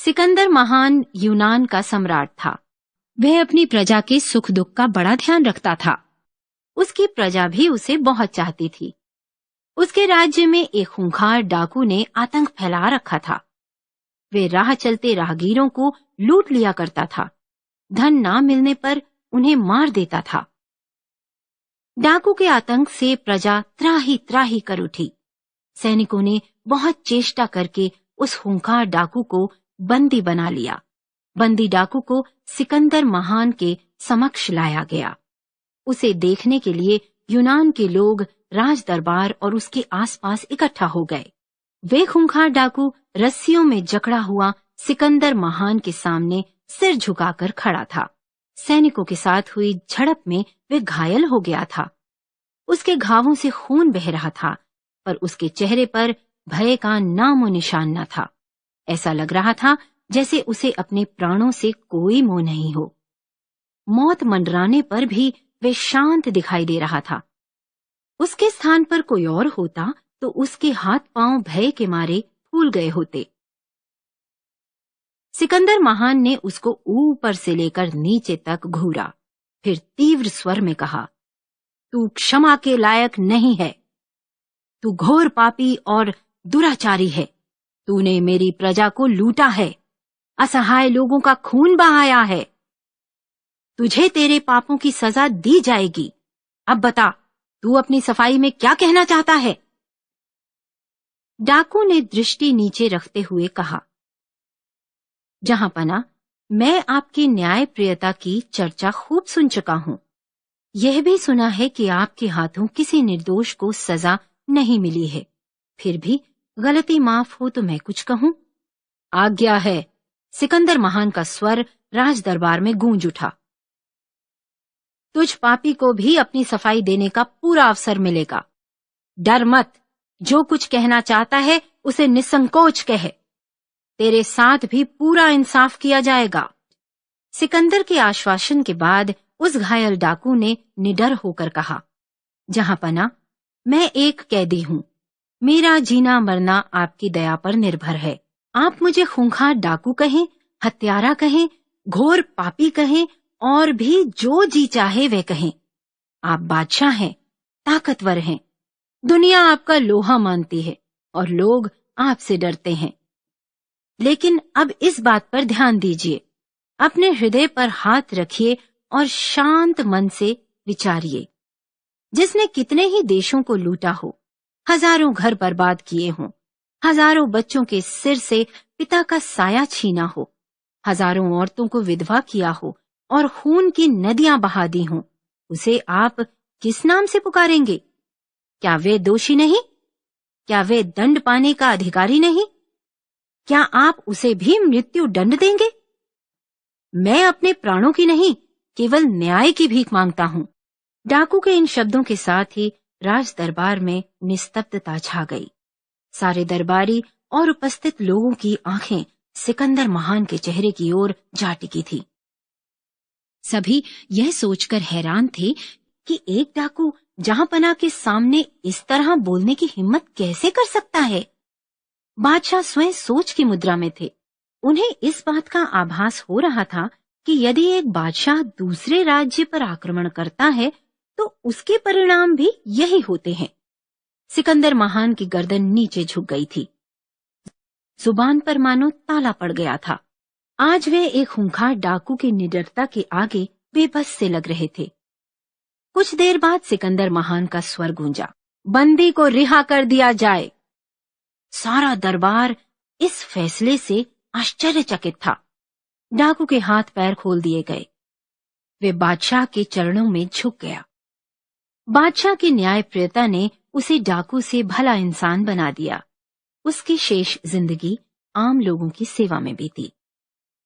सिकंदर महान यूनान का सम्राट था। वह अपनी प्रजा के सुख दुख का बड़ा ध्यान रखता था। उसकी प्रजा भी उसे बहुत चाहती थी। उसके राज्य में एक खूंखार डाकू ने आतंक फैला रखा था। वे राह चलते राहगीरों को लूट लिया करता था। धन ना मिलने पर उन्हें मार देता था। डाकू के आतंक से प्रजा त्राही त्राही कर उठी। सैनिकों ने बहुत चेष्टा करके उस खूंखार डाकू को बंदी बना लिया। बंदी डाकू को सिकंदर महान के समक्ष लाया गया। उसे देखने के लिए यूनान के लोग राज दरबार और उसके आसपास इकट्ठा हो गए। वे खूंखार डाकू रस्सियों में जकड़ा हुआ सिकंदर महान के सामने सिर झुकाकर खड़ा था। सैनिकों के साथ हुई झड़प में वे घायल हो गया था। उसके घावों से खून बह रहा था, पर उसके चेहरे पर भय का नामो निशान न था। ऐसा लग रहा था जैसे उसे अपने प्राणों से कोई मोह नहीं हो। मौत मंडराने पर भी वे शांत दिखाई दे रहा था। उसके स्थान पर कोई और होता तो उसके हाथ पांव भय के मारे फूल गए होते। सिकंदर महान ने उसको ऊपर से लेकर नीचे तक घूरा, फिर तीव्र स्वर में कहा, तू क्षमा के लायक नहीं है। तू घोर पापी और दुराचारी है। तूने मेरी प्रजा को लूटा है, असहाय लोगों का खून बहाया है। तुझे तेरे पापों की सजा दी जाएगी। अब बता, तू अपनी सफाई में क्या कहना चाहता है? डाकू ने दृष्टि नीचे रखते हुए कहा, जहांपना, मैं आपकी न्यायप्रियता की चर्चा खूब सुन चुका हूं। यह भी सुना है कि आपके हाथों किसी निर्दोष को सजा नहीं मिली है। फिर भी गलती माफ हो तो मैं कुछ कहूं? आज्ञा है। सिकंदर महान का स्वर राज दरबार में गूंज उठा। तुझ पापी को भी अपनी सफाई देने का पूरा अवसर मिलेगा। डर मत, जो कुछ कहना चाहता है उसे निसंकोच कहे। तेरे साथ भी पूरा इंसाफ किया जाएगा। सिकंदर के आश्वासन के बाद उस घायल डाकू ने निडर होकर कहा, जहांपना, मैं एक कैदी हूं। मेरा जीना मरना आपकी दया पर निर्भर है। आप मुझे खूंखार डाकू कहें, हत्यारा कहें, घोर पापी कहें और भी जो जी चाहे वह कहें। आप बादशाह हैं, ताकतवर हैं। दुनिया आपका लोहा मानती है और लोग आपसे डरते हैं। लेकिन अब इस बात पर ध्यान दीजिए, अपने हृदय पर हाथ रखिए और शांत मन से विचारिए। जिसने कितने ही देशों को लूटा हो, हजारों घर बर्बाद किए हों, हजारों बच्चों के सिर से पिता का साया छीना हो, हजारों औरतों को विधवा किया हो और खून की नदियां बहा दी हों, उसे आप किस नाम से पुकारेंगे? क्या वे दोषी नहीं? क्या वे दंड पाने का अधिकारी नहीं? क्या आप उसे भी मृत्यु दंड देंगे? मैं अपने प्राणों की नहीं, केवल न्याय की भीख मांगता हूं। डाकू के इन शब्दों के साथ ही राज दरबार में निस्तब्धता छा गई। सारे दरबारी और उपस्थित लोगों की आंखें सिकंदर महान के चेहरे की ओर जा टिकी थी। सभी यह सोचकर हैरान थे कि एक डाकू जहांपना के सामने इस तरह बोलने की हिम्मत कैसे कर सकता है। बादशाह स्वयं सोच की मुद्रा में थे। उन्हें इस बात का आभास हो रहा था कि यदि एक बादशाह दूसरे राज्य पर आक्रमण करता है तो उसके परिणाम भी यही होते हैं। सिकंदर महान की गर्दन नीचे झुक गई थी। जुबान पर मानो ताला पड़ गया था। आज वे एक खूंखार डाकू की निडरता के आगे बेबस से लग रहे थे। कुछ देर बाद सिकंदर महान का स्वर गूंजा, बंदी को रिहा कर दिया जाए। सारा दरबार इस फैसले से आश्चर्यचकित था। डाकू के हाथ पैर खोल दिए गए। वे बादशाह के चरणों में झुक गया। बादशाह की न्यायप्रियता ने उसे डाकू से भला इंसान बना दिया। उसकी शेष जिंदगी आम लोगों की सेवा में बीती।